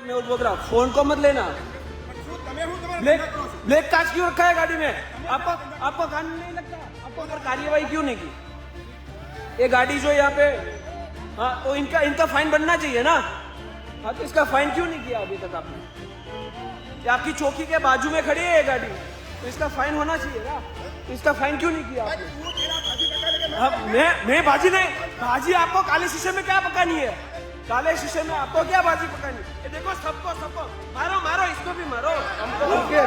मैं बोल रहा फोन को मत लेना। ब्लैक कांच क्यों रखा है गाड़ी में? आपको कानून नहीं लगता? आपको अगर कार्यवाही क्यों नहीं की? ये गाड़ी जो यहाँ पे, हाँ तो इनका फाइन बनना चाहिए ना। हाँ तो इसका फाइन क्यों नहीं किया अभी तक आपने? ये आपकी चौकी के बाजू में खड़ी है ये गाड़ी, तो इसका फाइन होना चाहिए ना। तो इसका फाइन क्यों नहीं किया आपने? अब मैं भाजी नहीं, भाजी आपको काले शीशे में क्या पकानी है? काले शीशे में आपको क्या भाजी पकानी? ये देखो सबको मारो मारो, इसको भी मारो। रुके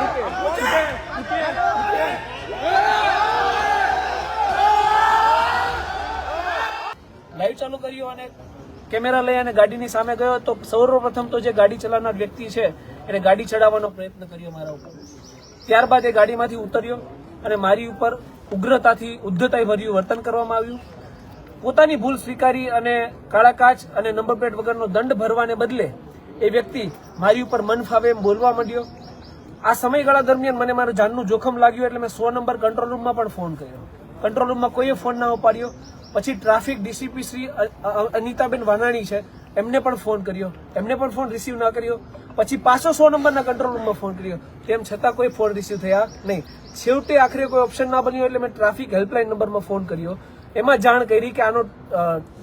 लाइव चालू કર્યો અને કેમેરા લઈ અને ગાડીની સામે ગયો તો સૌપ્રથમ તો જે ગાડી ચલાવનાર વ્યક્તિ છે એને ગાડી ચડાવવાનો પ્રયત્ન કર્યો મારા ઉપર। ત્યારબાદ એ ગાડીમાંથી ઉતર્યો અને મારી ઉપર ઉગ્રતાથી ઉદ્ધતાઈ ભર્યું વર્તન કરવામાં આવ્યું। પોતાની ભૂલ સ્વીકારી અને કાળા કાચ અને નંબર પ્લેટ વગરનો દંડ ભરવાને બદલે એ વ્યક્તિ મારી ઉપર મન ફાવે એમ બોલવા માંડ્યો। આ સમયગાળા દરમિયાન મને મારા જાનનું જોખમ લાગ્યું એટલે મેં 100 નંબર કંટ્રોલ રૂમમાં પણ ફોન કર્યો। કંટ્રોલ રૂમમાં કોઈએ ફોન ના ઉપાડ્યો। પછી ટ્રાફિક ડીસીપી શ્રી અનિતાબેન વાનાણી છે એમને પણ ફોન કર્યો, એમને પણ ફોન રિસીવ ના કર્યો। પછી પાછો 100 નંબરના કંટ્રોલ રૂમમાં ફોન કર્યો, તેમ છતાં કોઈ ફોન રિસીવ થયા નહીં। છેવટે આખરે કોઈ ઓપ્શન ના બન્યો એટલે મેં ટ્રાફિક હેલ્પલાઇન નંબરમાં ફોન કર્યો। એમાં જાણ કરી કે આનો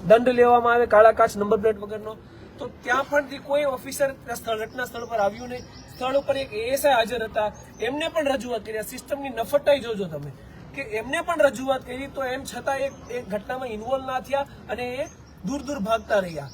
દંડ લેવામાં આવે કાળા કાચ નંબર પ્લેટ વગરનો। તો ત્યાં પણ કોઈ ઓફિસર ઘટના સ્થળ પર આવ્યું નહીં। સ્થળ ઉપર એક એએસઆઈ હાજર હતા, એમને પણ રજૂઆત કરી। સિસ્ટમની નફટાઈ જોજો તમે કે એમને પણ રજૂઆત કરી તો એમ છતાં એક ઘટનામાં ઇન્વોલ્વ ના થયા અને એ દૂર ભાગતા રહ્યા।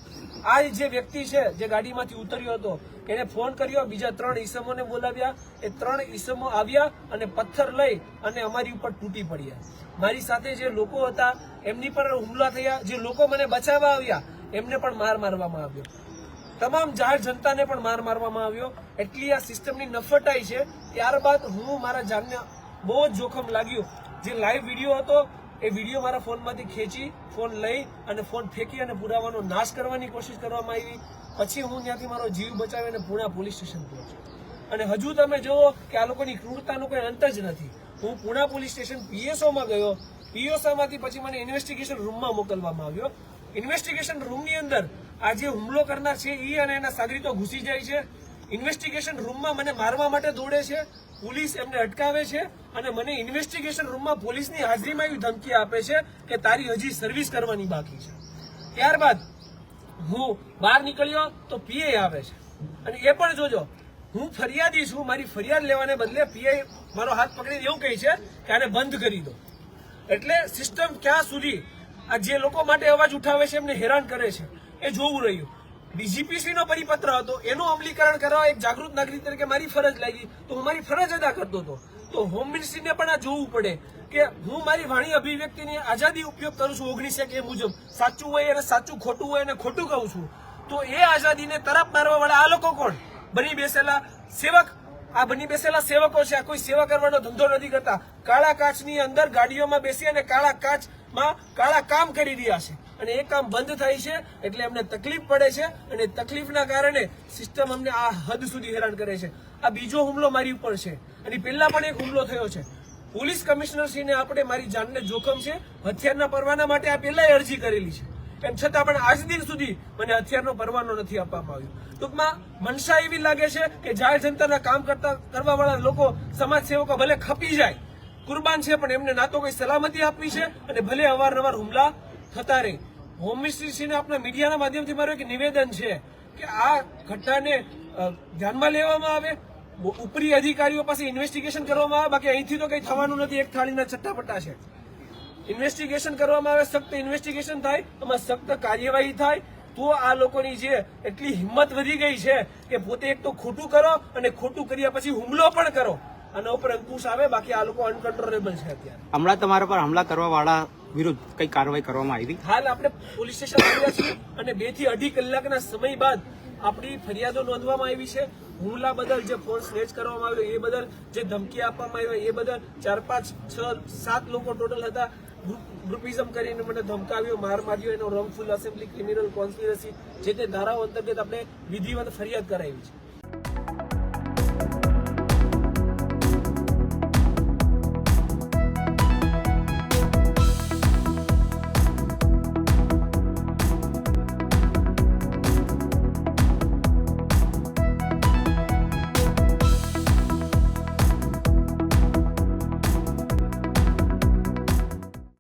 આ જે વ્યક્તિ છે જે ગાડીમાંથી ઉતર્યો હતો એને ફોન કર્યો, બીજા 3 ઈસમોને બોલાવ્યા। એ 3 ઈસમો આવ્યા અને પથ્થર લઈ અને અમારી ઉપર તૂટી પડ્યા। મારી સાથે જે લોકો હતા એમની પર હુમલા થયા। જે લોકો મને બચાવવા આવ્યા એમને પણ માર મારવામાં આવ્યો। તમામ જાહેર જનતાને પણ માર મારવામાં આવ્યો। એટલી આ સિસ્ટમની નફટાઈ છે। ત્યારબાદ હું મારા જાનને બહુ જ જોખમ લાગ્યું। જે લાઈવ વિડીયો હતો એ વિડીયો મારા ફોનમાંથી ખેંચી ફોન લઈ અને ફોન ફેંકી અને પુરાવાનો નાશ કરવાની કોશિશ કરવામાં આવી। પછી હું ત્યાંથી મારો જીવ બચાવીને પુણા પોલીસ સ્ટેશન પહોંચ્યો। અને હજુ તમે જુઓ કે આ લોકોની ક્રૂરતાનો કોઈ અંત જ નથી। હું પુણા પોલીસ સ્ટેશન પીએસઓમાં ગયો, પીએસઓમાંથી પછી મને ઇન્વેસ્ટિગેશન રૂમમાં મોકલવામાં આવ્યો। ઇન્વેસ્ટિગેશન રૂમની અંદર આ જે હુમલો કરનાર છે એ અને એના સાગરીતો ઘૂસી જાય છે। ઇન્વેસ્ટિગેશન રૂમમાં મને મારવા માટે દોડે છે, પોલીસ એમને અટકાવે છે અને મને ઇન્વેસ્ટિગેશન રૂમમાં પોલીસની હાજરીમાં એવી ધમકી આપે છે કે તારી હજી સર્વિસ કરવાની બાકી છે। ત્યારબાદ હું બહાર નીકળ્યો તો પીઆઈ આવે છે અને એ પણ જોજો હું ફરિયાદી છું, મારી ફરિયાદ લેવાને બદલે પીઆઈ મારો હાથ પકડીને એવું કહે છે કે આને બંધ કરી દો। એટલે સિસ્ટમ ક્યાં સુધી આ જે લોકો માટે અવાજ ઉઠાવે છે એમને હેરાન કરે છે એ જોવું રહ્યું। ડીજીપીસીનો પરિપત્ર હતો એનું અમલીકરણ કરવા એક જાગૃત નાગરિક તરીકે મારી ફરજ લાગી તો હું મારી ફરજ અદા કરતો હતો। તો હોમ મિનિસ્ટ્રીને પણ આ જોવું પડે કે હું મારી વાણી અભિવ્યક્તિની આઝાદી ઉપયોગ કરું છું 19 એ મુજબ। સાચું હોય અને સાચું, ખોટું હોય અને ખોટું કહું છું। તો એ આઝાદીને તરફ મારવા વાળા આ લોકો કોણ? બની બેસેલા સેવક। આ બની બેસેલા સેવકો છે, આ કોઈ સેવા કરવાનો ધંધો નથી કરતા। કાળા કાચની અંદર ગાડીઓમાં બેસી અને કાળા કાચમાં કાળા કામ કરી રહ્યા છે અને એ કામ બંધ થાય છે એટલે એમને તકલીફ પડે છે અને તકલીફના કારણે સિસ્ટમ અમને આ હદ સુધી હેરાન કરે છે। આ બીજો હુમલો મારી ઉપર છે અને પહેલા પણ એક હુમલો થયો છે। પોલીસ કમિશનરશ્રીને આપણે મારી જાનને જોખમ છે, હથિયારના પરવાના માટે આ પહેલા અરજી કરેલી છે, એમ છતાં પણ આજ દિન સુધી મને હથિયારનો પરવાનો નથી આપવામાં આવ્યો। ટૂંકમાં મનસા એવી લાગે છે કે જાહેર જનતાના કામ કરવા વાળા લોકો, સમાજ સેવકો ભલે ખપી જાય, કુરબાન છે, પણ એમને ના તો કોઈ સલામતી આપવી છે અને ભલે અવારનવાર હુમલા થતા રહે। હોમ મિનિસ્ટ્રીને આપણા મીડિયાના માધ્યમથી મારું એક નિવેદન છે કે આ ઘટનાને ધ્યાનમાં લેવામાં આવે, ઉપરી અધિકારીઓ પાસે ઇન્વેસ્ટિગેશન કરવામાં આવે। બાકી અહીંથી તો કઈ થવાનું નથી, એક થાળીના ચટ્ટાપટ્ટા છે। ઇન્વેસ્ટિગેશન કરવામાં આવે, સખ્ત ઇન્વેસ્ટિગેશન થાય, એમાં સખ્ત કાર્યવાહી થાય તો આ લોકોની જે એટલી હિંમત વધી ગઈ છે કે પોતે એક તો ખોટું કરો અને ખોટું કર્યા પછી હુમલો પણ કરો, આના ઉપર અંકુશ આવે। બાકી આ લોકો અનકન્ટ્રોલેબલ છે। અત્યારે હમણાં તમારા પર હુમલા કરવા વાળા વિરુદ્ધ કઈ કાર્યવાહી કરવામાં આવી? હાલ આપણે પોલીસ સ્ટેશન આવ્યા છીએ અને 2 થી 2.5 કલાકના સમય બાદ આપણી ફરિયાદો નોંધવામાં આવી છે। હુમલા બદલ, જે ફોન સ્નેચ કરવામાં આવ્યો એ બદલ, જે ધમકી આપવામાં આવી એ બદલ 4, 5, 6, 7 લોકો ટોટલ હતા। ગ્રુપિઝમ કરીને મને ધમકાવ્યો, માર માર્યો, એનો રોંગફુલ એસેમ્બલી, ક્રિમિનલ કોન્સ્પિરસી, જે તે ધારાઓ અંતર્ગત આપણે વિધિવત ફરિયાદ કરાવી છે।